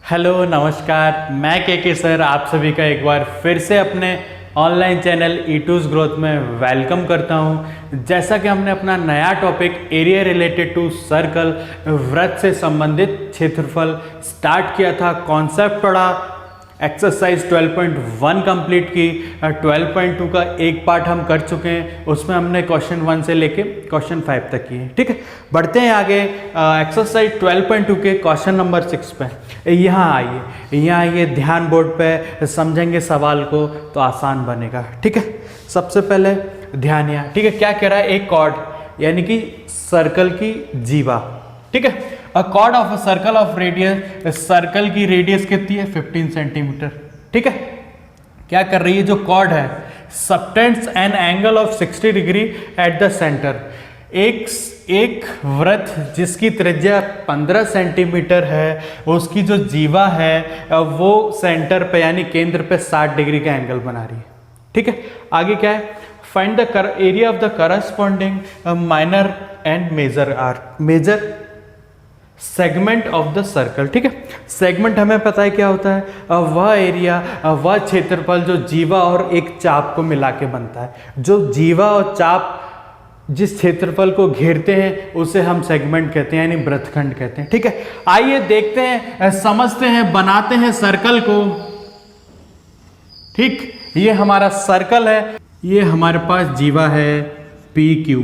Hello नमस्कार, मैं के सर आप सभी का एक बार फिर से अपने ऑनलाइन चैनल E2's ग्रोथ में वेलकम करता हूं। जैसा कि हमने अपना नया topic area related to circle वृत्त से संबंधित क्षेत्रफल स्टार्ट किया था, कॉन्सेप्ट पढ़ा, एक्सरसाइज 12.1 कंप्लीट की, 12.2 का एक पार्ट हम कर चुके हैं, उसमें हमने क्वेश्चन 1 से लेके क्वेश्चन 5 तक किए। ठीक है, बढ़ते हैं आगे एक्सरसाइज 12.2 के क्वेश्चन नंबर 6 पे। यहाँ आइए ध्यान बोर्ड पे समझेंगे सवाल को तो आसान बनेगा। ठीक है, सबसे पहले ध्यान यहाँ, ठीक है, क्या कह रहा है, एक कॉर्ड यानी कि सर्कल की जीवा। ठीक है, अ cord of a circle of radius, circle की रेडियस कितनी है 15 सेंटीमीटर। ठीक है, क्या कर रही है, जो कॉर्ड है subtends an angle of 60 degree at the centre. एक वृत्त जिसकी त्रिज्या 15 सेंटीमीटर है, उसकी जो जीवा है वो सेंटर पे यानी केंद्र पे 60 डिग्री का एंगल बना रही है। ठीक है, आगे क्या है, find the area of the corresponding minor and major segment of the circle. ठीक है, सेगमेंट हमें पता है क्या होता है, वह एरिया, वह क्षेत्रफल जो जीवा और एक चाप को मिला के बनता है। जो जीवा और चाप जिस क्षेत्रफल को घेरते हैं उसे हम सेगमेंट कहते हैं यानी वृत्तखंड कहते हैं। ठीक है, आइए देखते हैं, समझते हैं, बनाते हैं सर्कल को। ठीक, ये हमारा सर्कल है, ये हमारे पास जीवा है PQ।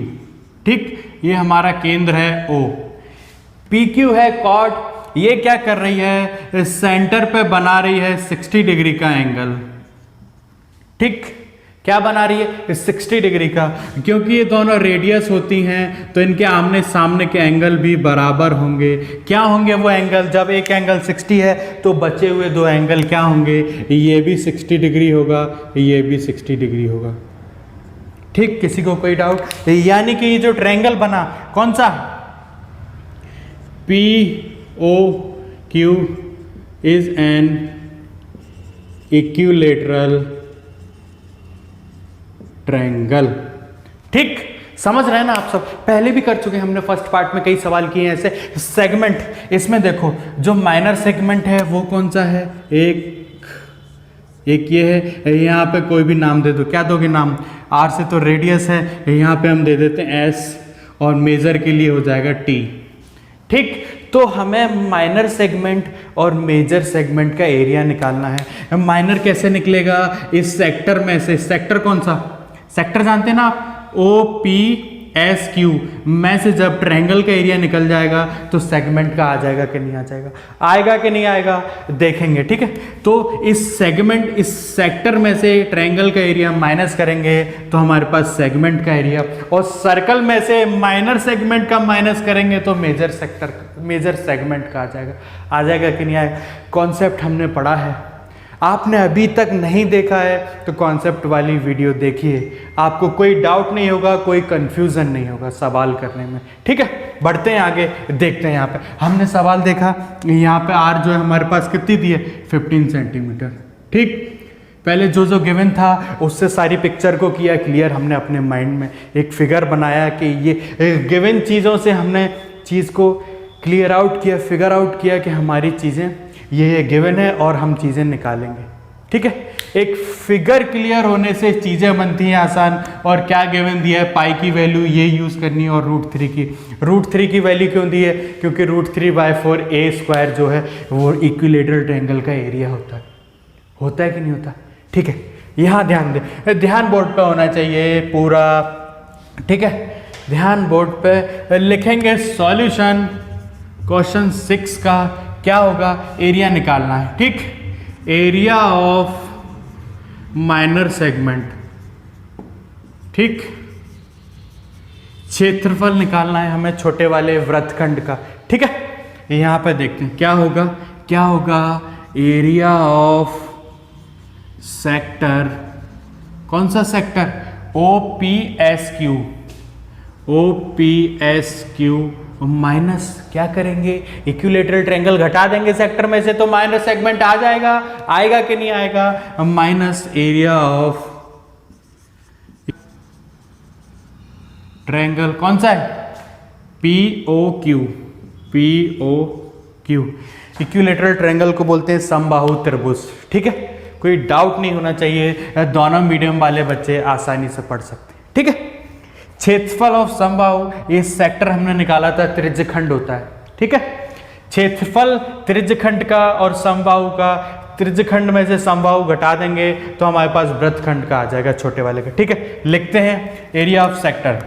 ठीक, ये हमारा केंद्र है O। PQ है कॉर्ड, ये क्या कर रही है, सेंटर पे बना रही है 60 डिग्री का एंगल। ठीक, क्या बना रही है, 60 डिग्री का, क्योंकि ये दोनों रेडियस होती हैं तो इनके आमने सामने के एंगल भी बराबर होंगे। क्या होंगे वो एंगल, जब एक एंगल 60 है तो बचे हुए दो एंगल क्या होंगे, ये भी 60 डिग्री होगा, ये भी 60 डिग्री होगा। ठीक, किसी को कोई डाउट, यानी कि ये जो ट्रायंगल बना कौन सा, POQ is an equilateral triangle। ठीक, समझ रहे हैं ना आप सब, पहले भी कर चुके हैं हमने, फर्स्ट पार्ट में कई सवाल किए हैं ऐसे। सेगमेंट, इसमें देखो जो माइनर सेगमेंट है वो कौन सा है, एक ये है, यहाँ पे कोई भी नाम दे दो, क्या दोगे नाम, R से तो रेडियस है, यहाँ पे हम दे देते हैं S और मेजर के लिए हो जाएगा T। ठीक, तो हमें माइनर सेगमेंट और मेजर सेगमेंट का एरिया निकालना है। माइनर कैसे निकलेगा, इस सेक्टर में से, सेक्टर कौन सा, सेक्टर जानते हैं ना आप, OPSQ में से जब ट्रायंगल का एरिया निकल जाएगा तो सेगमेंट का आ जाएगा कि नहीं आ जाएगा, आएगा कि नहीं आएगा, देखेंगे। ठीक है, तो इस सेगमेंट, इस सेक्टर में से ट्रायंगल का एरिया माइनस करेंगे तो हमारे पास सेगमेंट का एरिया, और सर्कल में से माइनर सेगमेंट का माइनस करेंगे तो मेजर सेगमेंट का आ जाएगा कि नहीं आएगा। कॉन्सेप्ट हमने पढ़ा है, आपने अभी तक नहीं देखा है तो कॉन्सेप्ट वाली वीडियो देखिए, आपको कोई डाउट नहीं होगा, कोई कंफ्यूजन नहीं होगा सवाल करने में। ठीक है, बढ़ते हैं आगे, देखते हैं। यहाँ पे हमने सवाल देखा, यहाँ पे R जो है हमारे पास कितनी दी है, 15 सेंटीमीटर। ठीक, पहले जो गिवन था उससे सारी पिक्चर को किया क्लियर, हमने अपने माइंड में एक फिगर बनाया कि ये गिवन चीज़ों से हमने चीज़ को क्लियर आउट किया, फिगर आउट किया कि हमारी चीज़ें ये गिवन है और हम चीज़ें निकालेंगे। ठीक है, एक फिगर क्लियर होने से चीज़ें बनती हैं आसान। और क्या गिवन दिया है, पाई की वैल्यू ये यूज़ करनी है और √3 की वैल्यू क्यों दी है, क्योंकि √3/4 A² जो है वो इक्विलेटरल ट्रायंगल का एरिया होता है कि नहीं होता। ठीक है, यहाँ ध्यान दें, ध्यान बोर्ड पे होना चाहिए पूरा। ठीक है, ध्यान बोर्ड पे लिखेंगे सॉल्यूशन क्वेश्चन 6 का क्या होगा, एरिया निकालना है। ठीक, एरिया ऑफ माइनर सेगमेंट। ठीक, क्षेत्रफल निकालना है हमें छोटे वाले वृत्तखंड का। ठीक है, यहाँ पे देखते हैं क्या होगा, एरिया ऑफ सेक्टर, कौन सा सेक्टर, OPSQ माइनस, क्या करेंगे, इक्विलेटरल ट्रायंगल घटा देंगे सेक्टर में से तो माइनस सेगमेंट आ जाएगा, आएगा कि नहीं आएगा, माइनस एरिया ऑफ ट्रायंगल कौन सा है, POQ। इक्विलेटरल ट्रायंगल को बोलते हैं समबाहु त्रिभुज। ठीक है, कोई डाउट नहीं होना चाहिए, दोनों मीडियम वाले बच्चे आसानी से पढ़ सकते हैं। ठीक है, क्षेत्रफल ऑफ समबाहु, ये सेक्टर हमने निकाला था, त्रिज्यखंड होता है। ठीक है, क्षेत्रफल त्रिज्यखंड का और समबाहु का, त्रिज्यखंड में से समबाहु घटा देंगे तो हमारे पास वृत्तखंड का आ जाएगा, छोटे वाले का। ठीक है, लिखते हैं area of sector.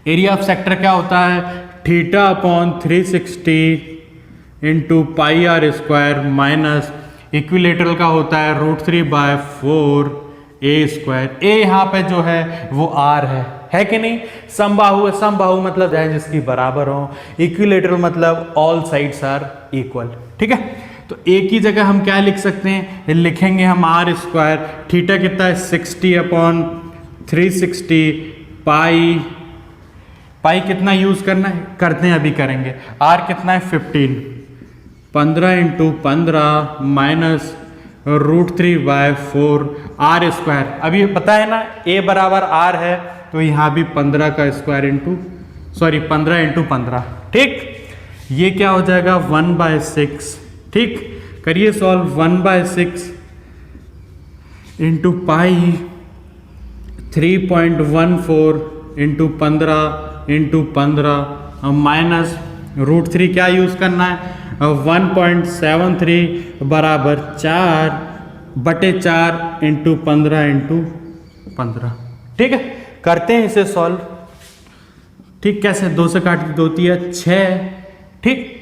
Area of sector क्या होता है, theta upon 360 into pi r square minus equilateral का होता है √3/4 ए स्क्वायर। ए यहाँ पे जो है वो आर है कि नहीं। समबाहु, समबाहु मतलब है जिसकी बराबर हो, इक्विलेटरल मतलब ऑल साइड्स आर इक्वल। ठीक है, तो ए की जगह हम क्या लिख सकते हैं, लिखेंगे हम आर स्क्वायर, थीटा कितना है 60/360 पाई, पाई कितना यूज करना है, करते हैं अभी करेंगे। आर कितना है 15 इंटू 15 माइनस √3/4 आर स्क्वायर। अभी पता है ना ए बराबर आर है, तो यहाँ भी 15 का स्क्वायर इंटू 15। ठीक, ये क्या हो जाएगा 1/6। ठीक, करिए solve, 1/6 into pi 3.14 into 15 minus √3 क्या यूज करना है 1.73 बराबर 4/4 इंटू 15। ठीक है, करते हैं इसे सॉल्व। ठीक, कैसे, 2 से काट के 2 तिया 6। ठीक,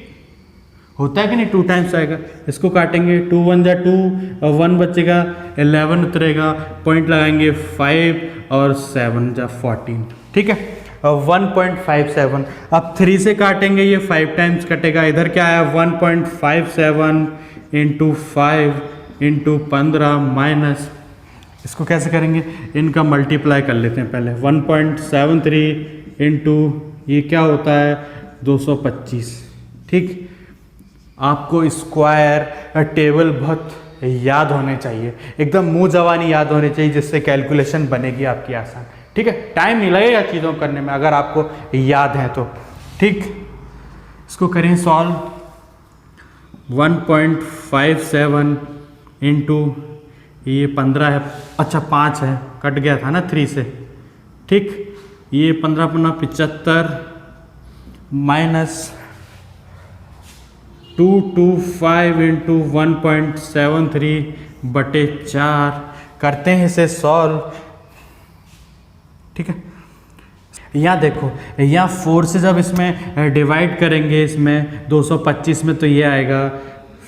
होता है कि नहीं, 2 टाइम्स आएगा, इसको काटेंगे 2 1 जा 2 और 1 बचेगा, 11 उतरेगा, पॉइंट लगाएंगे 5 और 7 जा 14। ठीक है, 1.57। अब 3 से काटेंगे, ये 5 टाइम्स कटेगा, इधर क्या आया 1.57 इंटू 5 इंटू 15 माइनस, इसको कैसे करेंगे, इनका मल्टीप्लाई कर लेते हैं पहले। 1.73 इंटू ये क्या होता है 225। ठीक, आपको स्क्वायर टेबल बहुत याद होने चाहिए, एकदम मुंह जवानी याद होने चाहिए, जिससे कैलकुलेशन बनेगी आपकी आसान। ठीक है, टाइम नहीं लगेगा चीज़ों करने में अगर आपको याद है तो। ठीक, इसको करें सॉल्व, 1.57 इंटू ये 15 है, अच्छा 5 है, कट गया था ना 3 से। ठीक, ये 15 × 75 माइनस 225 इंटू 1.73/4, करते हैं इसे सॉल्व। ठीक है, यहाँ देखो, यहाँ 4 से जब इसमें डिवाइड करेंगे इसमें 225 में, तो ये आएगा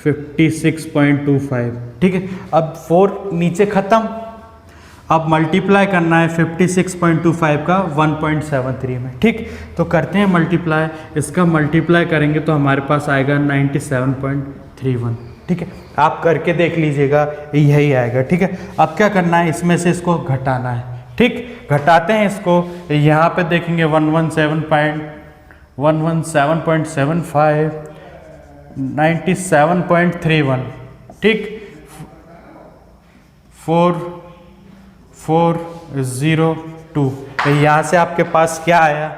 56.25। ठीक है, अब 4 नीचे ख़त्म, अब मल्टीप्लाई करना है 56.25 का 1.73 में। ठीक, तो करते हैं मल्टीप्लाई, इसका मल्टीप्लाई करेंगे तो हमारे पास आएगा 97.31। ठीक है, आप करके देख लीजिएगा, यही आएगा। ठीक है, अब क्या करना है, इसमें से इसको घटाना है। ठीक, घटाते हैं इसको, यहाँ पे देखेंगे 117.75 97.31। ठीक, 4402, तो यहाँ से आपके पास क्या आया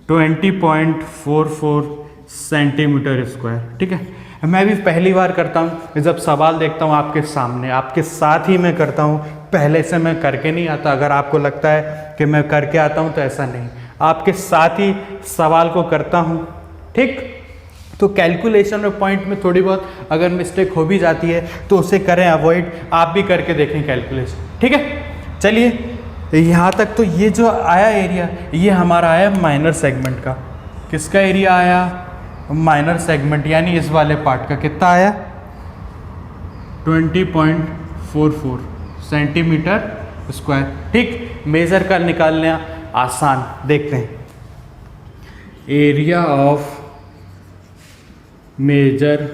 20.44 सेंटीमीटर स्क्वायर। ठीक है, मैं भी पहली बार करता हूँ, जब सवाल देखता हूँ आपके सामने, आपके साथ ही मैं करता हूँ, पहले से मैं करके नहीं आता। अगर आपको लगता है कि मैं करके आता हूँ तो ऐसा नहीं, आपके साथ ही सवाल को करता हूँ। ठीक, तो कैलकुलेशन और पॉइंट में थोड़ी बहुत अगर मिस्टेक हो भी जाती है तो उसे करें अवॉइड, आप भी करके देखें कैलकुलेशन। ठीक है, चलिए यहाँ तक तो ये जो आया एरिया, ये हमारा आया माइनर सेगमेंट का। किसका एरिया आया, माइनर सेगमेंट, यानी इस वाले पार्ट का कितना आया 20.44 सेंटीमीटर स्क्वायर। ठीक, मेजर कर निकालना आसान, देखते हैं। Area of major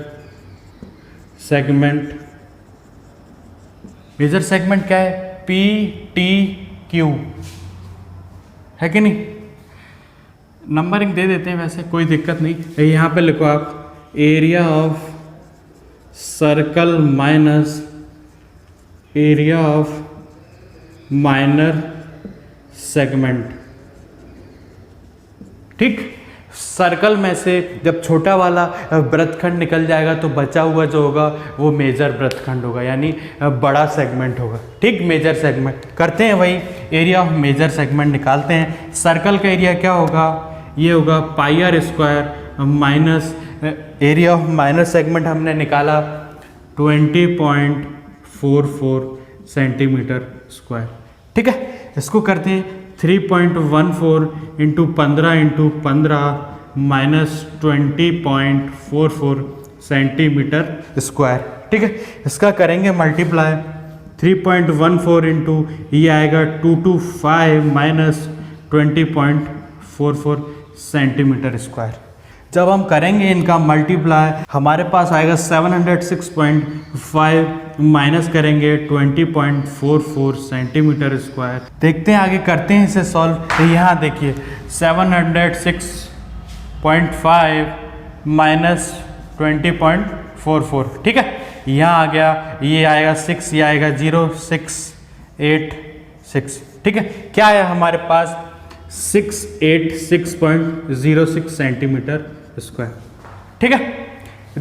segment, major segment क्या है, PTQ है कि नहीं। नंबरिंग दे देते हैं, वैसे कोई दिक्कत नहीं। यहाँ पे लिखो आप area of circle minus area of minor segment. ठीक, सर्कल में से जब छोटा वाला वृत्तखंड निकल जाएगा तो बचा हुआ जो होगा वो मेजर वृत्तखंड होगा, यानी बड़ा सेगमेंट होगा। ठीक, मेजर सेगमेंट करते हैं, वही एरिया ऑफ मेजर सेगमेंट निकालते हैं। सर्कल का एरिया क्या होगा, ये होगा pi r square minus area of minor segment हमने निकाला 20.44 सेंटीमीटर स्क्वायर। ठीक है, इसको करते हैं 3.14 into 15 into 15 minus 20.44 centimetre square. ठीक है, इसका करेंगे मल्टीप्लाई 3.14 इंटू ये आएगा 225 माइनस 20.44 सेंटीमीटर स्क्वायर। जब हम करेंगे इनका मल्टीप्लाई हमारे पास आएगा 706.5 माइनस करेंगे 20.44 सेंटीमीटर स्क्वायर। देखते हैं आगे करते हैं इसे सॉल्व। तो यहाँ देखिए 706.5 माइनस 20.44। ठीक है, यहाँ आ गया, ये आएगा 6, ये आएगा 0, 686। ठीक है, क्या है हमारे पास 686.06 सेंटीमीटर स्क्वायर। ठीक है,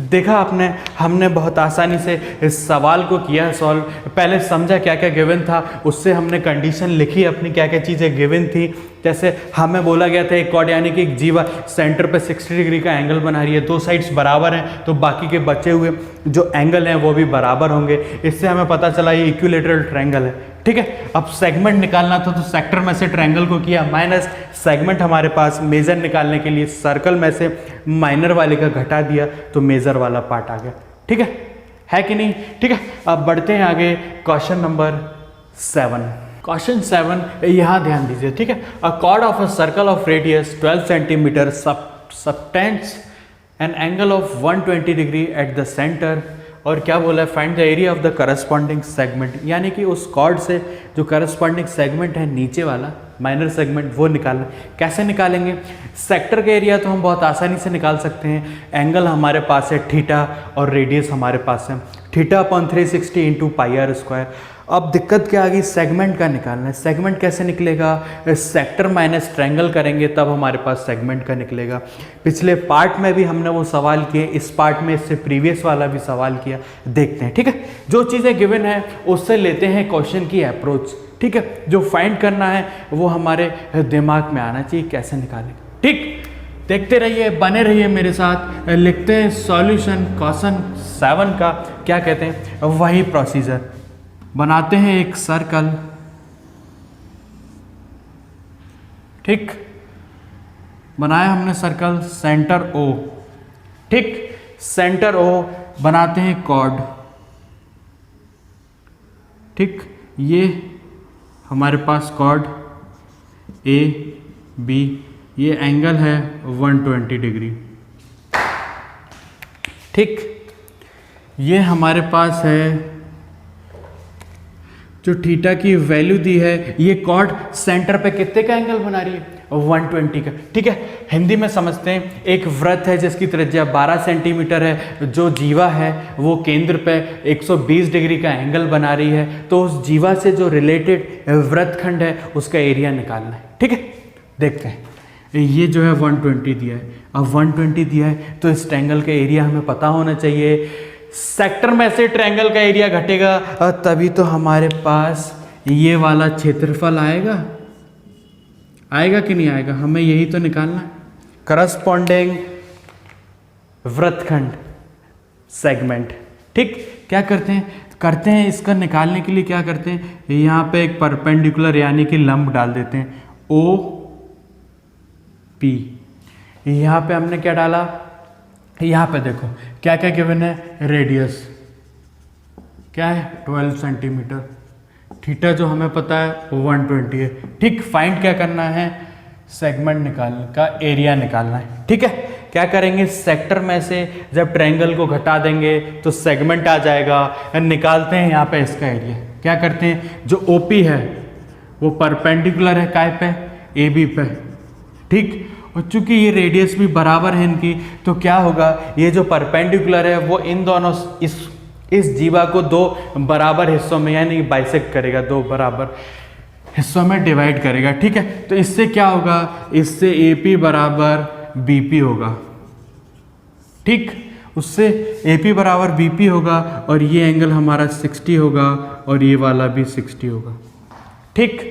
देखा आपने, हमने बहुत आसानी से इस सवाल को किया सॉल्व। पहले समझा क्या क्या गिवन था, उससे हमने कंडीशन लिखी अपनी, क्या क्या चीज़ें गिवन थी। जैसे हमें बोला गया था एक कॉर्ड यानी कि एक जीवा सेंटर पे 60 डिग्री का एंगल बना रही है, दो साइड्स बराबर हैं तो बाकी के बचे हुए जो एंगल हैं वो भी बराबर होंगे। इससे हमें पता चला ये इक्विलेटरल ट्रायंगल है। ठीक है, अब सेगमेंट निकालना था तो सेक्टर में से ट्रायंगल को किया माइनस, सेगमेंट हमारे पास मेजर निकालने के लिए सर्कल में से माइनर वाले का घटा दिया तो मेजर वाला पार्ट आ गया। ठीक है कि नहीं। ठीक है, अब बढ़ते हैं आगे क्वेश्चन नंबर 7। क्वेश्चन 7 यहाँ ध्यान दीजिए। ठीक है, अ cord of a circle of radius 12 centimetre subtends an angle of 120 degree at the centre, और क्या बोला है, find the area of the corresponding segment, यानी कि उस कॉर्ड से जो करस्पॉन्डिंग सेगमेंट है नीचे वाला माइनर सेगमेंट वो निकालना। कैसे निकालेंगे, सेक्टर का एरिया तो हम बहुत आसानी से निकाल सकते हैं। एंगल हमारे पास है थीटा और रेडियस हमारे पास है theta upon 360 into pi r square. अब दिक्कत क्या आ गई, सेगमेंट का निकालना है। सेगमेंट कैसे निकलेगा, सेक्टर माइनस ट्रायंगल करेंगे तब हमारे पास सेगमेंट का निकलेगा। पिछले पार्ट में भी हमने वो सवाल किए, इस पार्ट में इससे प्रीवियस वाला भी सवाल किया, देखते हैं। ठीक है, जो चीज़ें गिवन है उससे लेते हैं क्वेश्चन की अप्रोच। ठीक है, जो फाइंड करना है वो हमारे दिमाग में आना चाहिए, कैसे निकालेंगे। ठीक, देखते रहिए, बने रहिए मेरे साथ। लिखते हैं सॉल्यूशन क्वेश्चन 7 का, क्या कहते हैं, वही प्रोसीजर। बनाते हैं एक सर्कल। ठीक, बनाया हमने सर्कल, सेंटर ओ। ठीक, सेंटर ओ बनाते हैं कॉर्ड। ठीक, ये हमारे पास कॉर्ड ए बी, ये एंगल है 120 डिग्री। ठीक, ये हमारे पास है जो थीटा की वैल्यू दी है, ये कॉर्ड सेंटर पे कितने का एंगल बना रही है, 120 का। ठीक है, हिंदी में समझते हैं, एक वृत्त है जिसकी त्रिज्या 12 सेंटीमीटर है, जो जीवा है वो केंद्र पे 120 डिग्री का एंगल बना रही है, तो उस जीवा से जो रिलेटेड वृत्तखंड है उसका एरिया निकालना है। ठीक है, देखते हैं, ये जो है 120 दिया है। अब 120 दिया है तो इस ट्रायंगल का एरिया हमें पता होना चाहिए। सेक्टर में से ट्रायंगल का एरिया घटेगा तभी तो हमारे पास ये वाला क्षेत्रफल आएगा, आएगा कि नहीं आएगा, हमें यही तो निकालना है। करस्पॉन्डिंग वृत्तखंड सेगमेंट। ठीक, क्या करते हैं इसका निकालने के लिए क्या करते हैं, यहाँ पे एक परपेंडिकुलर यानी कि लंब डाल देते हैं, ओ पी। यहाँ पे हमने क्या डाला, यहाँ पे देखो क्या क्या गिवन है, रेडियस क्या है 12 सेंटीमीटर, थीटा जो हमें पता है 120 है। ठीक, फाइंड क्या करना है, सेगमेंट निकालने का एरिया निकालना है। ठीक है, क्या करेंगे, सेक्टर में से जब ट्रायंगल को घटा देंगे तो सेगमेंट आ जाएगा। निकालते हैं यहाँ पे इसका एरिया। क्या करते हैं, जो ओपी है वो परपेंडिकुलर है काय पे, ए बी पे। ठीक, और चूंकि ये रेडियस भी बराबर है इनकी, तो क्या होगा, ये जो परपेंडिकुलर है वो इन दोनों इस जीवा को दो बराबर हिस्सों में यानी बाइसेक्ट करेगा, दो बराबर हिस्सों में डिवाइड करेगा। ठीक है, तो इससे क्या होगा, इससे ए पी बराबर बीपी होगा, ठीक, उससे AP बराबर BP होगा और ये एंगल हमारा 60 होगा और ये वाला भी 60 होगा, ठीक,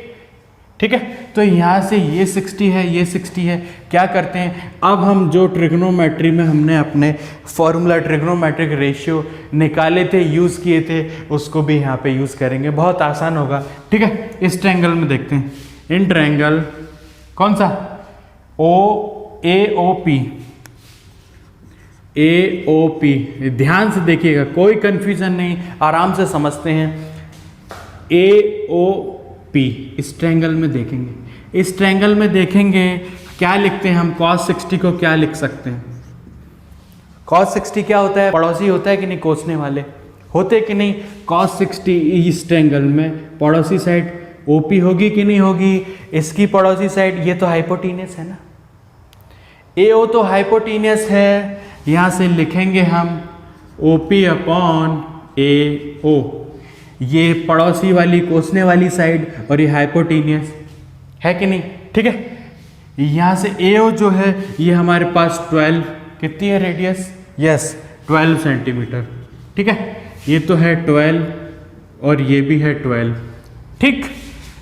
ठीक है। तो यहाँ से ये 60 है, ये 60 है, क्या करते हैं अब हम जो ट्रिग्नोमेट्री में हमने अपने फॉर्मूला ट्रिग्नोमेट्रिक रेशियो निकाले थे, यूज़ किए थे, उसको भी यहाँ पे यूज़ करेंगे, बहुत आसान होगा, ठीक है। इस ट्रायंगल में देखते हैं, इन ट्रायंगल कौन सा AOP, ध्यान से देखिएगा, कोई कंफ्यूजन नहीं, आराम से समझते हैं। AOP इस ट्रायंगल में देखेंगे, इस ट्रायंगल में देखेंगे क्या लिखते हैं हम, cos 60 को क्या लिख सकते हैं, cos 60 क्या होता है, पड़ोसी होता है कि नहीं, कोसने वाले होते कि नहीं। cos 60 इस ट्रायंगल में पड़ोसी साइड OP होगी कि नहीं होगी, इसकी पड़ोसी साइड ये तो हाइपोटेन्यूस है ना, AO तो हाइपोटेन्यूस है, यहाँ से लिखेंगे हम OP अपॉन AO, ये पड़ोसी वाली कोसने वाली साइड और ये हाइपोटेन्यूस है कि नहीं, ठीक है। यहाँ से AO जो है ये हमारे पास 12 कितनी है रेडियस, यस 12 सेंटीमीटर, ठीक है, ये तो है 12 और ये भी है 12, ठीक।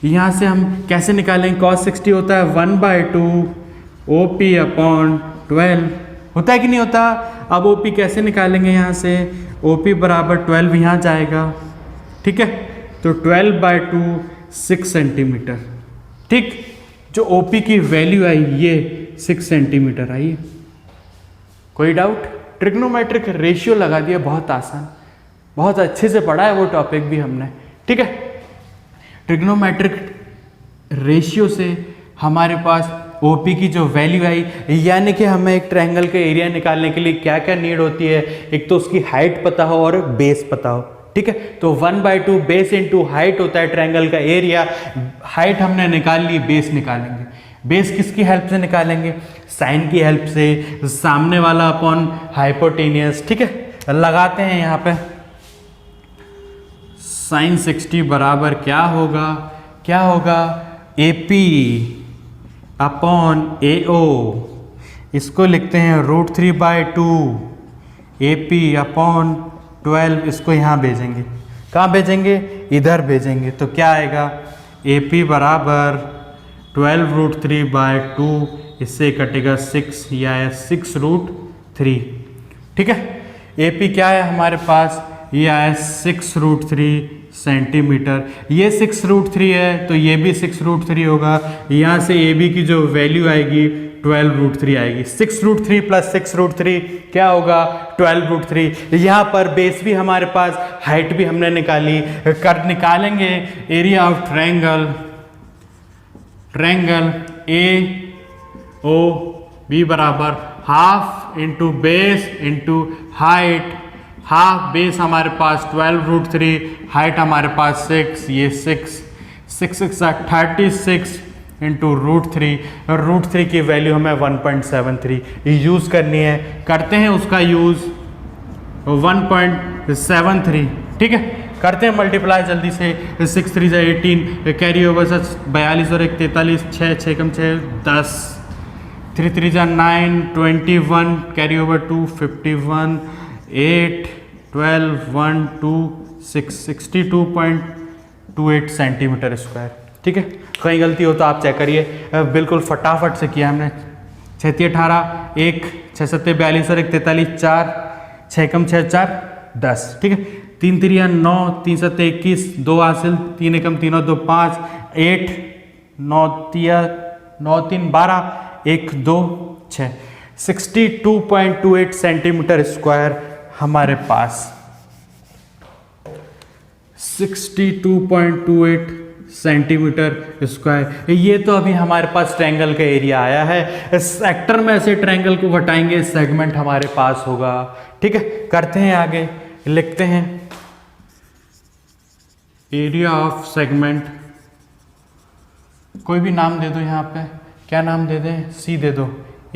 यहाँ से हम कैसे निकालेंगे, cos 60 होता है 1/2 OP अपॉन 12, होता है कि नहीं होता। अब OP कैसे निकालेंगे, यहाँ से OP बराबर 12 यहाँ जाएगा, ठीक है, तो 12/2 6 सेंटीमीटर, ठीक। जो OP की वैल्यू आई ये 6 सेंटीमीटर आई, कोई डाउट, ट्रिग्नोमेट्रिक रेशियो लगा दिया, बहुत आसान, बहुत अच्छे से पढ़ा है वो टॉपिक भी हमने, ठीक है। ट्रिग्नोमेट्रिक रेशियो से हमारे पास OP की जो वैल्यू आई, यानी कि हमें एक ट्रायंगल का एरिया निकालने के लिए क्या क्या नीड होती है, एक तो उसकी हाइट पता हो और बेस पता हो, ठीक है। तो 1/2 बेस इंटू हाइट होता है ट्रायंगल का एरिया, हाइट हमने निकाल ली, बेस निकालेंगे, बेस किसकी हेल्प से निकालेंगे, साइन की हेल्प से, सामने वाला अपॉन हाइपोटेनियस, ठीक है। लगाते हैं यहाँ पे साइन 60 बराबर क्या होगा, क्या होगा AP अपॉन AO, इसको लिखते हैं √3/2 AP अपॉन 12, इसको यहाँ भेजेंगे, कहाँ भेजेंगे, इधर भेजेंगे, तो क्या आएगा AP बराबर 12√3/2, इससे कटेगा 6, या 6√3, ठीक है। AP क्या है हमारे पास, ये आया 6√3 सेंटीमीटर, ये 6√3 है तो ये भी 6√3 होगा, यहाँ से AB की जो वैल्यू आएगी 12√3 आएगी, 6√3 प्लस 6√3 क्या होगा 12√3। यहाँ पर बेस भी हमारे पास, हाइट भी हमने निकाली, निकालेंगे area of triangle, triangle AOB बराबर half into base into height, half base हमारे पास 12√3, हाइट हमारे पास 6, ये 6 36 इंटू √3 की वैल्यू हमें 1.73 यूज़ करनी है, करते हैं उसका यूज़ 1.73, ठीक है। करते हैं मल्टीप्लाई जल्दी से, 6 3 18, कैरी ओवर 42 और 1 43, 6 कम 6 10, 3 3 9 21, कैरी ओवर 2 51, 8 12 1 2 6 62.28 सेंटीमीटर स्क्वायर, ठीक है। कहीं गलती हो तो आप चेक करिए, बिल्कुल फटाफट से किया हमने। 6 3 18 1 6 7 42 और 1 43 4 6 कम 6 4 10, ठीक है। 3 3 9 3 7 21 2 हासिल, 3 एकम 3 2 5 8 9 3 12 1 2 6 62.28 सेंटीमीटर स्क्वायर हमारे पास, 62.28 सेंटीमीटर स्क्वायर। ये तो अभी हमारे पास ट्रायंगल का एरिया आया है, सेक्टर में से ट्रायंगल को घटाएंगे, सेगमेंट हमारे पास होगा, ठीक है। करते हैं आगे, लिखते हैं एरिया ऑफ सेगमेंट, कोई भी नाम दे दो, यहाँ पे क्या नाम दे दें, C दे दो,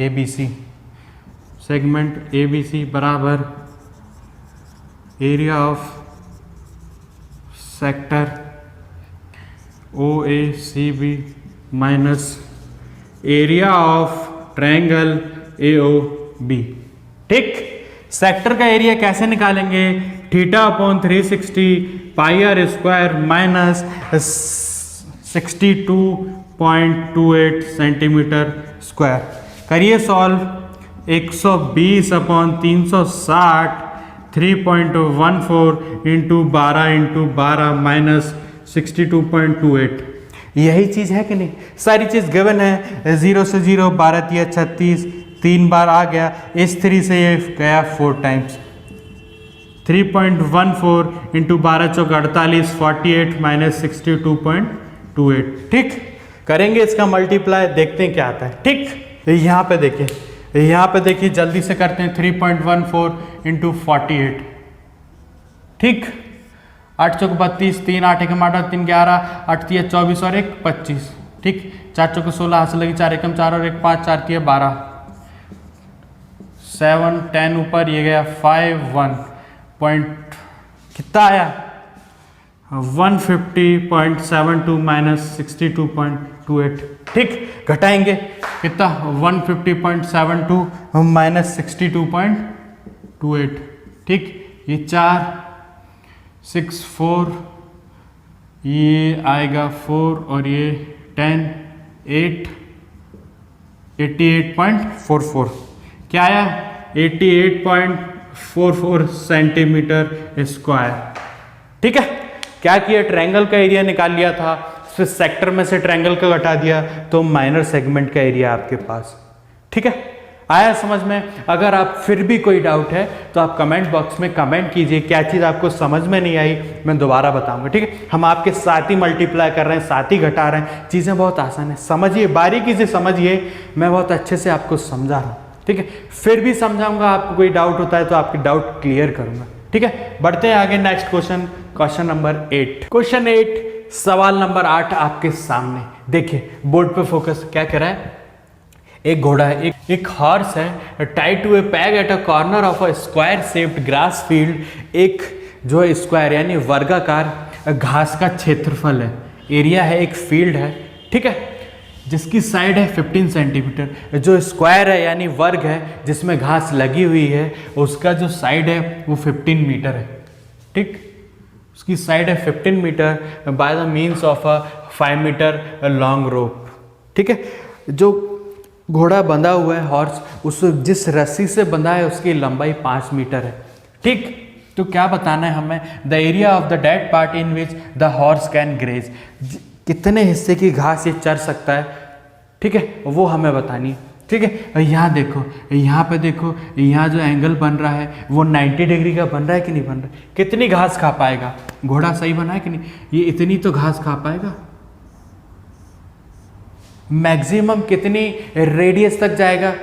ABC, सेगमेंट ABC बराबर area of sector OACB minus area of triangle AOB। ठीक, सेक्टर का एरिया कैसे निकालेंगे? Theta upon 360 pi r square minus 62.28 centimetre square. करिए सॉल्व। 120 upon 360 3.14 into 12 minus 62.28। यही चीज़ है कि नहीं? सारी चीज़ गिवन है। 0 से 0 12 तिया 36, 3 बार आ गया। इस 3 से ये गया 4 टाइम्स। 3.14 इंटू 12 चौक 48 48 माइनस 62.28। ठीक, करेंगे इसका मल्टीप्लाई, देखते हैं क्या आता है। ठीक, यहाँ पे देखिए, यहाँ पे देखिए, जल्दी से करते हैं। 3.14 इंटू 48। ठीक, 8 चौक 32, 3 8 1 8 3 11 8 3 24 और 1 25। ठीक, 4 चौक 16 हाथ से लगी, 4 1 4 और 1 5 4 3 12 7 10 ऊपर ये गया 5 1 पॉइंट कितना आया? 150.72 माइनस 62.28। ठीक, घटाएंगे कितना? 150.72 माइनस 62.28। ठीक, ये 4 6 4 ये आएगा 4 और ये 10 8 88.44। क्या आया? 88.44 सेंटीमीटर स्क्वायर। ठीक है, क्या किया? ट्रायंगल का एरिया निकाल लिया था, फिर सेक्टर में से ट्रायंगल का घटा दिया, तो माइनर सेगमेंट का एरिया आपके पास। ठीक है, आया समझ में? अगर आप फिर भी कोई डाउट है तो आप कमेंट बॉक्स में कमेंट कीजिए, क्या चीज़ आपको समझ में नहीं आई, मैं दोबारा बताऊंगा। ठीक है, हम आपके साथ ही मल्टीप्लाई कर रहे हैं, साथ ही घटा रहे हैं, चीज़ें बहुत आसान है। समझिए, बारीकी से समझिए, मैं बहुत अच्छे से आपको समझा रहा हूँ। ठीक है, फिर भी समझाऊंगा, आपको कोई डाउट होता है तो आपके डाउट क्लियर करूंगा। ठीक है, बढ़ते हैं आगे। Next question, question number 8। Question 8, सवाल नंबर 8 आपके सामने। देखिए बोर्ड पे फोकस। क्या कह रहा है? एक घोड़ा है, एक हॉर्स है, tied to a peg at a corner of a square shaped grass field. एक जो है स्क्वायर यानी वर्गाकार घास का क्षेत्रफल है, एरिया है, एक फील्ड है। ठीक है, जिसकी साइड है 15 सेंटीमीटर। जो स्क्वायर है यानी वर्ग है जिसमें घास लगी हुई है, उसका जो साइड है वो 15 मीटर है। ठीक, उसकी साइड है 15 metre by the means of a 5 metre long rope. ठीक है, जो घोड़ा बंधा हुआ है हॉर्स, उस जिस रस्सी से बंधा है उसकी लंबाई 5 मीटर है। ठीक, तो क्या बताना है हमें? The area of the that part in which the horse can graze. कितने हिस्से की घास ये चर सकता है, ठीक है, वो हमें बतानी है। ठीक है, यहाँ देखो, यहाँ पे देखो, यहाँ जो एंगल बन रहा है वो 90 डिग्री का बन रहा है कि नहीं बन रहा है? कितनी घास खा पाएगा घोड़ा? सही बना है कि नहीं? ये इतनी तो घास खा पाएगा। मैक्सिमम कितनी रेडियस तक जाएगा?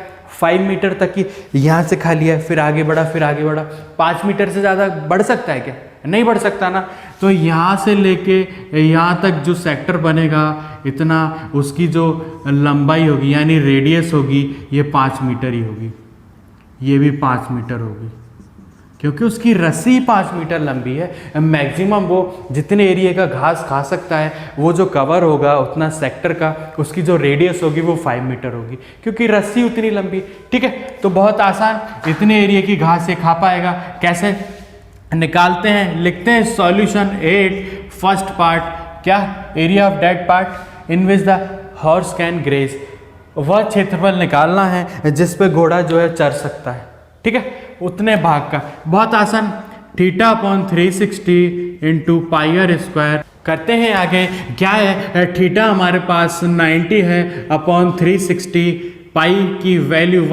5 मीटर तक की। यहाँ से खा लिया, फिर आगे बढ़ा, फिर आगे बढ़ा। 5 मीटर से ज़्यादा बढ़ सकता है क्या? नहीं बढ़ सकता ना। तो यहाँ से लेके यहाँ तक जो सेक्टर बनेगा, इतना उसकी जो लंबाई होगी यानी रेडियस होगी, ये 5 मीटर ही होगी। ये भी 5 मीटर होगी, क्योंकि उसकी रस्सी 5 मीटर लंबी है। मैक्सिमम वो जितने एरिया का घास खा सकता है, वो जो कवर होगा उतना सेक्टर का, उसकी जो रेडियस होगी वो 5 मीटर होगी, क्योंकि रस्सी उतनी लंबी। ठीक है, तो बहुत आसान, इतने एरिया की घास ये खा पाएगा। कैसे निकालते हैं? लिखते हैं सॉल्यूशन 8 फर्स्ट पार्ट। क्या? Area of that part in which the horse can graze. वह क्षेत्रफल निकालना है जिस पे घोड़ा जो है चर सकता है। ठीक है, उतने भाग का। बहुत आसान, theta upon 360 into pi r square. करते हैं आगे। क्या है? थीटा हमारे पास 90 है अपॉन 360, पाई की वैल्यू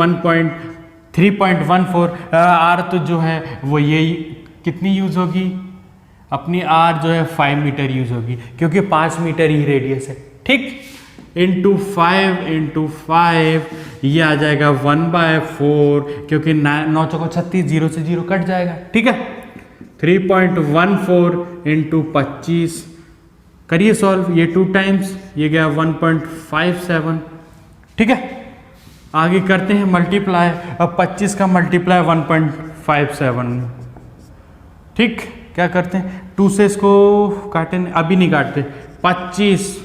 3.14। आर तो जो है वो यही कितनी यूज होगी अपनी? आर जो है 5 मीटर यूज होगी, क्योंकि 5 मीटर ही रेडियस है। ठीक, इंटू 5 ये आ जाएगा 1/4, क्योंकि 9 चौको 36, 0 से 0 कट जाएगा। ठीक है, 3.14 इंटू 25 करिए सॉल्व। ये 2 टाइम्स, ये गया 1.57। ठीक है, आगे करते हैं मल्टीप्लाई। अब 25 का मल्टीप्लाई 1.57। ठीक, क्या करते हैं? 2 से इसको काटे, अभी नहीं काटते। 25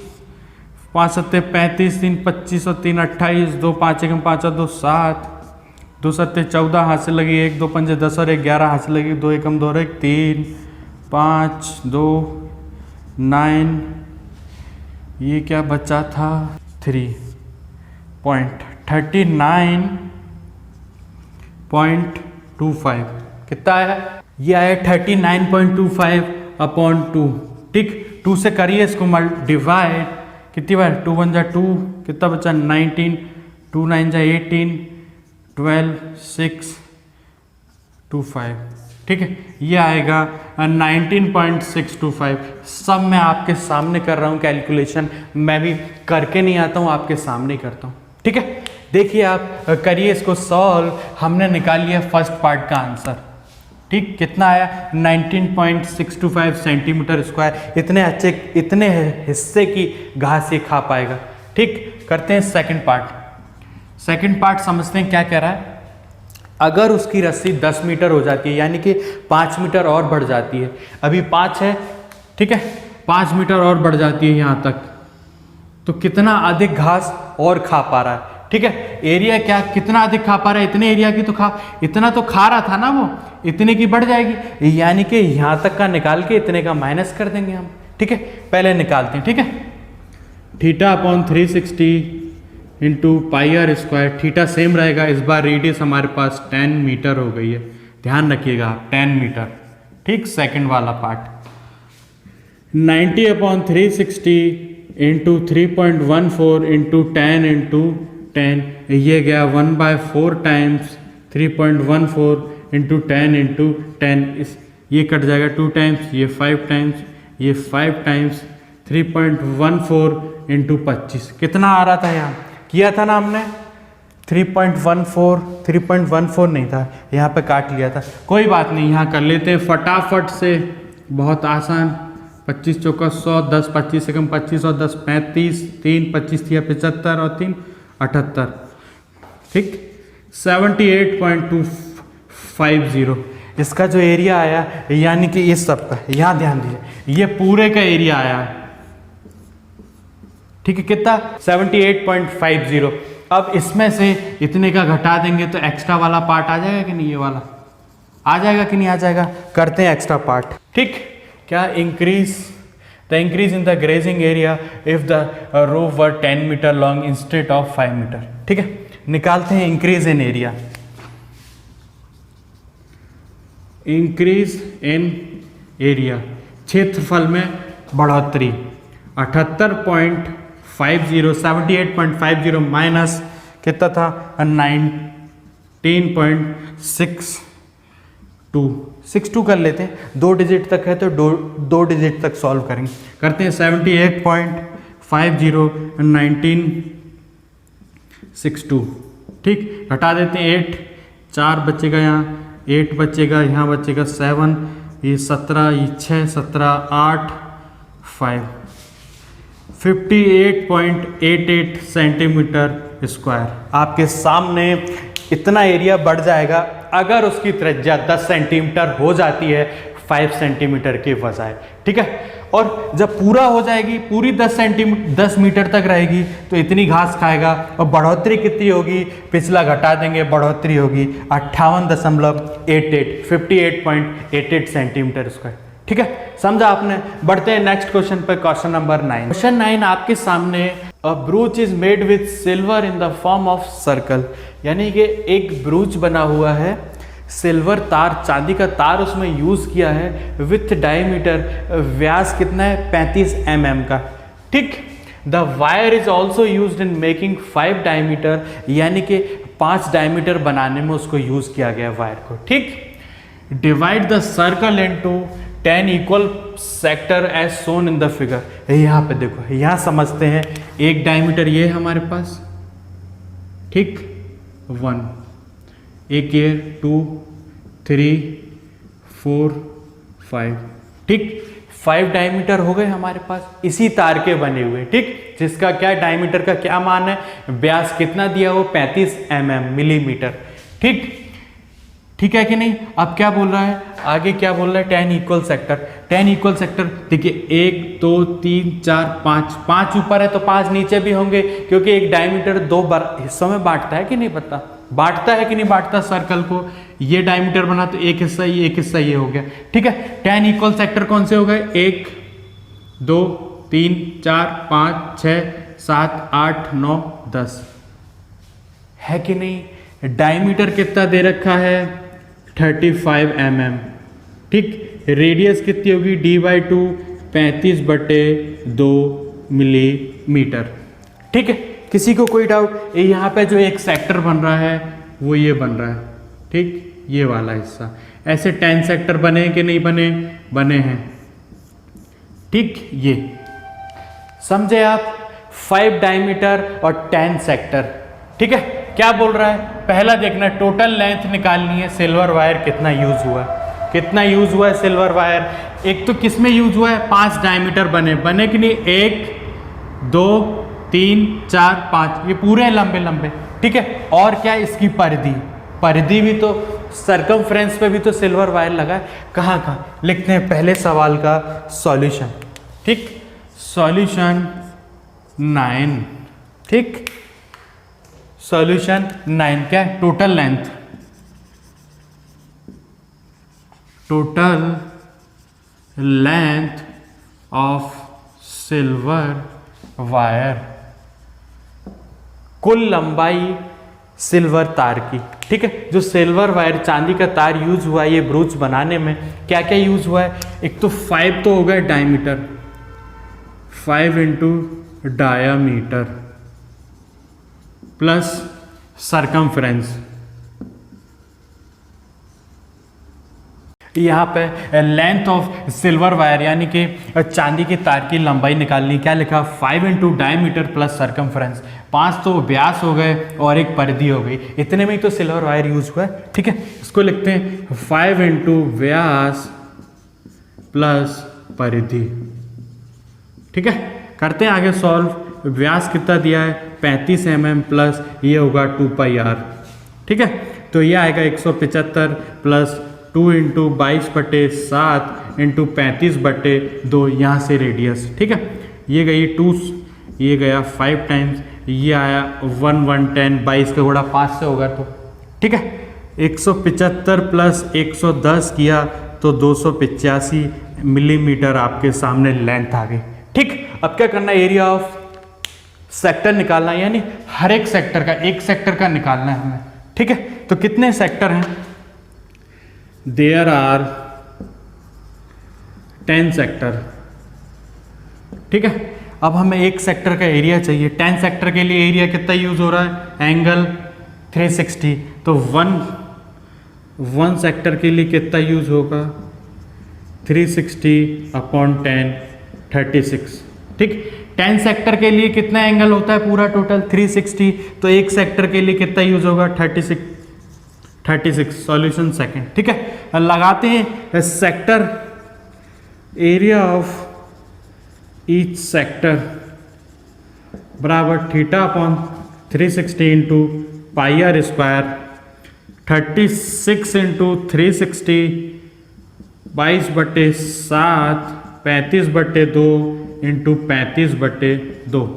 5 7 35, 3 25 और 3 28, 2 5 1 5 2 7 2 सत्ते 14 हाथ से लगी, 1 2 पंजे 10 और 1 11 हाथ से लगी, 2 एकम 2 और 1 3 5 2 9, ये क्या बचा था 3.39.25 कितना आया, ये आया 39.25/2। ठीक, 2 से करिए इसको डिवाइड, कितनी बार 2 1 जा 2, कितना बचा 19, 2 9 जा 18, 12 6 2 5। ठीक है, ये आएगा 19.625। सब मैं आपके सामने कर रहा हूँ कैलकुलेशन, मैं भी करके नहीं आता हूँ, आपके सामने ही करता हूँ। ठीक है, देखिए आप करिए इसको सॉल्व। हमने निकाल लिया फर्स्ट पार्ट का आंसर। ठीक, कितना आया 19.625 सेंटीमीटर स्क्वायर। इतने हिस्से की घास ये खा पाएगा। ठीक, करते हैं सेकंड पार्ट। सेकंड पार्ट समझते हैं क्या कह रहा है। अगर उसकी रस्सी 10 मीटर हो जाती है, यानी कि 5 मीटर और बढ़ जाती है, अभी 5 है, ठीक है, 5 मीटर और बढ़ जाती है यहाँ तक, तो कितना अधिक घास और खा पा रहा है। ठीक है, एरिया क्या कितना अधिक खा पा रहा है, इतने एरिया की तो इतना तो खा रहा था ना वो, इतने की बढ़ जाएगी, यानी कि यहाँ तक का निकाल के इतने का माइनस कर देंगे हम। ठीक है, पहले निकालते हैं। ठीक है, θ/360 into pi r square, theta same रहेगा, इस बार रेडियस हमारे पास 10 मीटर हो गई है, ध्यान रखिएगा 10 मीटर। ठीक, सेकंड वाला पार्ट 90/360 इंटू 3.14 इंटू 10 इंटू 10, ये गया 1/4 टाइम्स 3.14 इंटू 10 इंटू 10, ये कट जाएगा 2 टाइम्स, ये 5 टाइम्स, ये 5 टाइम्स 3.14 इंटू 25, कितना आ रहा था यहाँ किया था ना हमने 3.14 नहीं था, यहाँ पे काट लिया था, कोई बात नहीं, यहाँ कर लेते हैं फटाफट से, बहुत आसान। 25 चौका 100, 10 25 से कम 25 और 10 35, 3 25 थी 75 और 3 78। ठीक, 78.250 इसका जो एरिया आया, यानी कि इस सब का, यहाँ ध्यान दीजिए, ये पूरे का एरिया आया है। ठीक है, कितना 78.50। अब इसमें से इतने का घटा देंगे तो एक्स्ट्रा वाला पार्ट आ जाएगा कि नहीं, ये वाला आ जाएगा कि नहीं आ जाएगा, करते हैं एक्स्ट्रा पार्ट। ठीक, क्या increase in the grazing area if the rope were 10 metre long instead of 5 metre. ठीक है, निकालते हैं increase in area. Increase in area, क्षेत्रफल में बढ़ोतरी, 78.50 माइनस कितना था 19.62 कर लेते हैं, 2 डिजिट तक है तो 2 डिजिट तक सॉल्व करेंगे। करते हैं 78.50 1962। ठीक, घटा देते हैं 8, 4 बचेगा यहाँ, 8 बचेगा यहाँ, बचेगा 7, ये 17, ये 6 17 8 5, 58.88 सेंटीमीटर स्क्वायर। आपके सामने इतना एरिया बढ़ जाएगा अगर उसकी त्रिज्या 10 सेंटीमीटर हो जाती है 5 सेंटीमीटर के बजाय। ठीक है, और जब पूरा हो जाएगी, पूरी 10 मीटर तक रहेगी तो इतनी घास खाएगा, और बढ़ोतरी कितनी होगी, पिछला घटा देंगे, बढ़ोतरी होगी 58.88 सेंटीमीटर स्क्वायर। ठीक है, समझा आपने। बढ़ते हैं नेक्स्ट क्वेश्चन पे, क्वेश्चन नंबर 9। क्वेश्चन 9 आपके सामने, a brooch is made with silver in the form of circle, यानी कि एक ब्रूच बना हुआ है, सिल्वर तार, चांदी का तार उसमें यूज किया है, विथ डायमीटर, व्यास कितना है 35 mm का। ठीक, the wire is also use in making 5 diameter, यानी कि 5 डायमीटर बनाने में उसको यूज किया गया वायर को। ठीक, divide the circle into 10 equal sector as shown in the figure. यहाँ पे देखो, यहाँ समझते हैं, एक डायमीटर ये है हमारे पास, ठीक, 1, एक ये 2 3 4 5, ठीक, 5 डायमीटर हो गए हमारे पास, इसी तार के बने हुए। ठीक, जिसका क्या डायमीटर का क्या मान है, व्यास कितना दिया हो 35 mm मिलीमीटर। ठीक, ठीक है कि नहीं। अब क्या बोल रहा है आगे, क्या बोल रहा है, ten equal sector. Ten equal sector देखिए 1 2 3 4 5, 5 ऊपर है तो 5 नीचे भी होंगे, क्योंकि एक डायमीटर 2 हिस्सों में बांटता है कि नहीं पता, बांटता है कि नहीं बांटता सर्कल को। ये डायमीटर बना तो एक हिस्सा ये, एक हिस्सा ये हो गया, ठीक है। 10 इक्वल सेक्टर कौन से हो गए, 1 2 3 4 5 6 7 8 9 10 है कि नहीं। डायमीटर कितना दे रखा है 35 mm, ठीक। रेडियस कितनी होगी d/2 35/2 मिलीमीटर, ठीक है। किसी को कोई डाउट, यहाँ पे जो एक सेक्टर बन रहा है वो ये बन रहा है, ठीक, ये वाला हिस्सा। ऐसे 10 सेक्टर बने कि नहीं बने, बने हैं, ठीक। ये समझे आप, 5 डायमीटर और 10 सेक्टर, ठीक है। क्या बोल रहा है, पहला देखना टोटल लेंथ निकालनी है, सिल्वर वायर कितना यूज हुआ है, कितना यूज हुआ है सिल्वर वायर। एक तो किस में यूज हुआ है, 5 डायमीटर बने कि नहीं, 1 2 3 4 5, ये पूरे लंबे लंबे, ठीक है। और क्या, इसकी परिधि भी तो, सरकमफ्रेंस पे भी तो सिल्वर वायर लगा है। कहाँ कहाँ लिखते हैं, पहले सवाल का सॉल्यूशन, ठीक। सॉल्यूशन 9, ठीक। सॉल्यूशन 9 क्या है, total length, total length of silver wire, कुल लंबाई सिल्वर तार की, ठीक है। जो सिल्वर वायर चांदी का तार यूज हुआ है ये ब्रूच बनाने में, क्या क्या यूज हुआ है, एक तो 5 तो हो गया diameter, 5 into diameter plus circumference. यहाँ पे लेंथ ऑफ सिल्वर वायर यानी कि चांदी की तार की लंबाई निकालनी, क्या लिखा, 5 इंटू डायमीटर प्लस सरकमफ्रेंस। 5 तो व्यास हो गए और एक परिधि हो गई, इतने में ही तो सिल्वर वायर यूज हुआ है, ठीक है। इसको लिखते हैं 5 इंटू व्यास प्लस परिधि, ठीक है। करते हैं आगे सॉल्व। व्यास कितना दिया है 35 mm प्लस ये होगा 2πr, ठीक है। तो ये आएगा 175 प्लस 2 इंटू 22/7 इंटू 35/2, यहाँ से रेडियस, ठीक है। ये गई 2, ये गया 5 टाइम्स, ये आया 110, 22 का गुणा 5 से होगा तो, ठीक है। 175 प्लस 110 किया तो 285 मिलीमीटर आपके सामने लेंथ आ गई, ठीक। अब क्या करना है, एरिया ऑफ सेक्टर निकालना है, यानी हर एक सेक्टर का, एक सेक्टर का निकालना है हमें, ठीक है। तो कितने सेक्टर हैं, देयर आर 10 सेक्टर, ठीक है। अब हमें एक सेक्टर का एरिया चाहिए। 10 सेक्टर के लिए एरिया कितना यूज हो रहा है, एंगल 360, तो 1 सेक्टर के लिए कितना यूज होगा, 360/10 36, ठीक। 10 सेक्टर के लिए कितना एंगल होता है पूरा टोटल 360, तो एक सेक्टर के लिए कितना यूज होगा 36। सॉल्यूशन सेकंड, ठीक है। लगाते हैं sector, area of each sector बराबर θ/360 इंटू πr², 36 इंटू 360 22/7 35/2 इंटू 35/2,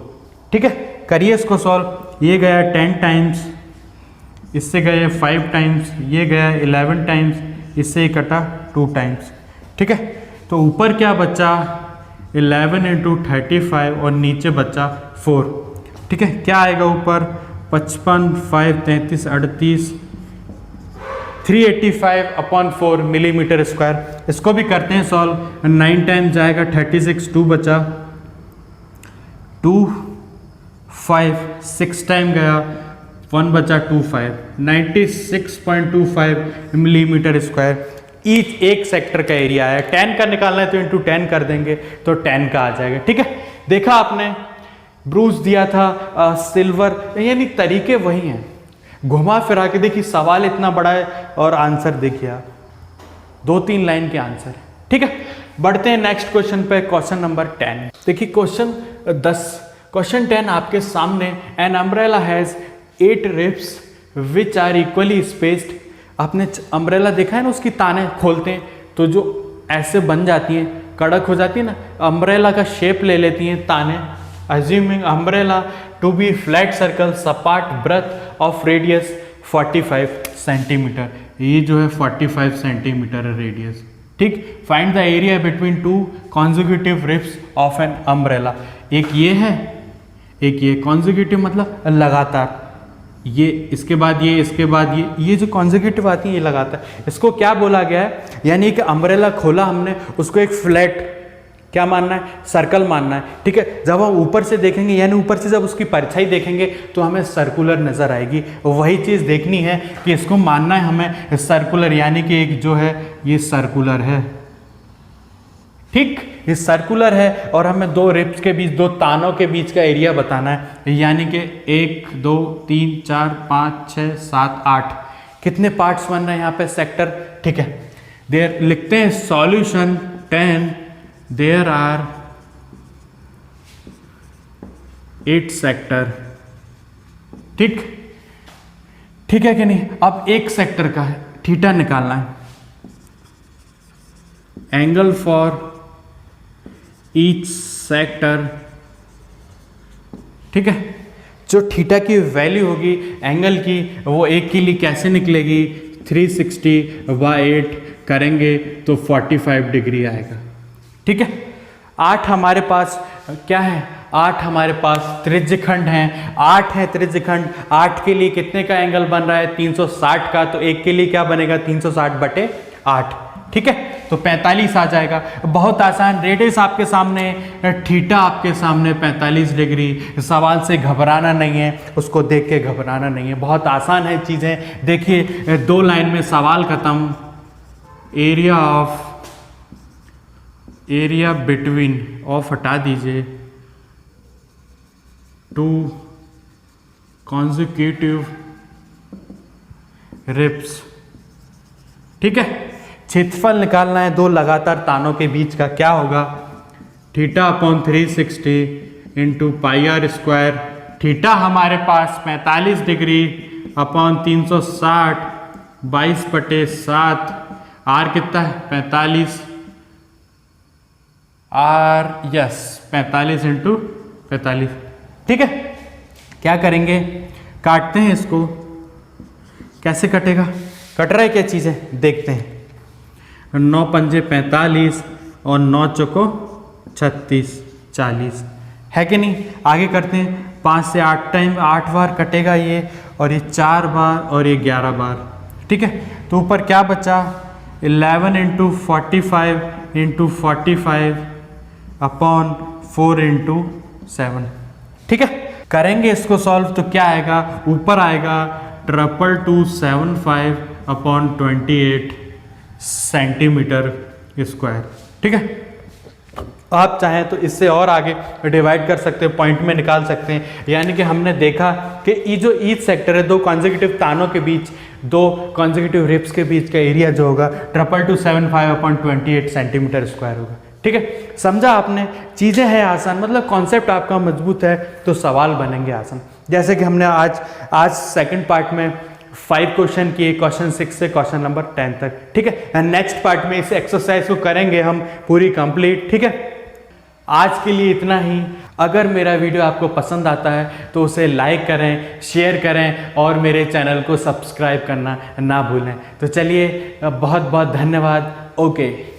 ठीक है। करिए इसको सॉल्व। ये गया 10 टाइम्स, इससे गए 5 टाइम्स, ये गया 11 टाइम्स, इससे ही कटा 2 टाइम्स, ठीक है। तो ऊपर क्या बचा 11 इंटू 35 और नीचे बचा 4, ठीक है। क्या आएगा ऊपर 55 5 33 38 385/4 मिलीमीटर स्क्वायर। इसको भी करते हैं सॉल्व। 9 टाइम्स जाएगा 36, 2 बचा 2 5, 6 टाइम गया 1 बचा 2 5, 96.25 मिलीमीटर स्क्वायर ईच एक सेक्टर का एरिया है। 10 का निकालना है तो इंटू 10 कर देंगे तो 10 का आ जाएगा, ठीक है। देखा आपने, ब्रूस दिया था सिल्वर, यानी तरीके वही हैं, घुमा फिरा के देखिए सवाल इतना बड़ा है और आंसर देखिए आप 2-3 लाइन के आंसर, ठीक है। बढ़ते हैं नेक्स्ट क्वेश्चन पे, क्वेश्चन नंबर 10। देखिए क्वेश्चन 10, क्वेश्चन 10 आपके सामने। An umbrella has 8 ribs which are equally spaced आपने अम्ब्रेला देखा है ना, उसकी ताने खोलते हैं तो जो ऐसे बन जाती हैं, कड़क हो जाती है ना, अम्ब्रेला का शेप ले लेती हैं ताने। Assuming umbrella to be flat circle सपाट ब्रेथ ऑफ रेडियस 45 सेंटीमीटर, ये जो है 45 सेंटीमीटर है रेडियस। ठीक, find the area between two consecutive ribs of an umbrella. एक ये है, एक ये। कॉन्जिक्यूटिव मतलब लगातार, ये इसके बाद ये, इसके बाद ये जो कॉन्जिक्यूटिव आती है ये लगातार। इसको क्या बोला गया है, यानी कि अम्ब्रेला खोला हमने, उसको एक फ्लैट क्या मानना है, सर्कल मानना है। ठीक है, जब हम ऊपर से देखेंगे, यानी ऊपर से जब उसकी परछाई देखेंगे तो हमें सर्कुलर नजर आएगी। वही चीज़ देखनी है कि इसको मानना है हमें सर्कुलर, यानी कि एक जो है ये सर्कुलर है। ठीक, ये सर्कुलर है और हमें दो रिब्स के बीच, दो तानों के बीच का एरिया बताना है, यानी कि 1 2 3 4 5 6 7 8 कितने पार्ट्स बन रहे हैं यहाँ पे, सेक्टर। ठीक है, देयर लिखते हैं सॉल्यूशन 10 देयर आर 8 सेक्टर। ठीक, ठीक है कि नहीं। अब एक सेक्टर का है, थीटा निकालना है, एंगल फॉर ईच सेक्टर। ठीक है, जो थीटा की वैल्यू होगी एंगल की, वो एक के लिए कैसे निकलेगी, 360/8 करेंगे तो 45 डिग्री आएगा। ठीक है, 8 हमारे पास क्या है, 8 हमारे पास त्रिज्यखंड हैं, 8 है त्रिज्यखंड। 8 के लिए कितने का एंगल बन रहा है, 360 का, तो एक के लिए क्या बनेगा, 360/8। ठीक है, तो 45 आ जाएगा। बहुत आसान, रेडियस आपके सामने, थीटा आपके सामने 45 डिग्री। सवाल से घबराना नहीं है, उसको देख के घबराना नहीं है, बहुत आसान है चीज़ें। देखिए 2 लाइन में सवाल खत्म। एरिया बिटवीन ऑफ हटा दीजिए, 2 कॉन्जिक्यूटिव रिब्स। ठीक है, क्षेत्रफल निकालना है 2 लगातार तानों के बीच का, क्या होगा, θ/360 इंटू πr²। थीटा हमारे पास 45 डिग्री अपॉन 360 22/7। आर कितना है, 45। R yes 45 into 45। ठीक है, क्या करेंगे, काटते हैं इसको। कैसे कटेगा, कट रहा है क्या चीज़ें, देखते हैं। 9 पंजे 45 और 9 चौको 36 40 है कि नहीं। आगे करते हैं, 5 से 8 टाइम 8 बार कटेगा ये, और ये 4 बार और ये 11 बार। ठीक है, तो ऊपर क्या बचा, 11 इंटू 45 इंटू 45 अपॉन 4 इंटू 7। ठीक है, करेंगे इसको सॉल्व तो क्या आएगा, ऊपर आएगा 2275 अपॉन 28 सेंटीमीटर स्क्वायर। ठीक है, आप चाहें तो इससे और आगे डिवाइड कर सकते हैं, पॉइंट में निकाल सकते हैं। यानी कि हमने देखा कि ये जो ईच सेक्टर है, 2 कॉन्जिक्यूटिव तानों के बीच, 2 कॉन्जिक्यूटिव रिब्स के बीच का एरिया जो होगा 2275 अपॉन 28 सेंटीमीटर स्क्वायर होगा। ठीक है, समझा आपने, चीज़ें हैं आसान, मतलब कॉन्सेप्ट आपका मजबूत है तो सवाल बनेंगे आसान। जैसे कि हमने आज सेकंड पार्ट में 5 क्वेश्चन किए, क्वेश्चन 6 से क्वेश्चन नंबर 10 तक। ठीक है, नेक्स्ट पार्ट में इस एक्सरसाइज को करेंगे हम पूरी कंप्लीट। ठीक है, आज के लिए इतना ही। अगर मेरा वीडियो आपको पसंद आता है तो उसे लाइक करें, शेयर करें और मेरे चैनल को सब्सक्राइब करना ना भूलें। तो चलिए, बहुत बहुत धन्यवाद। ओके।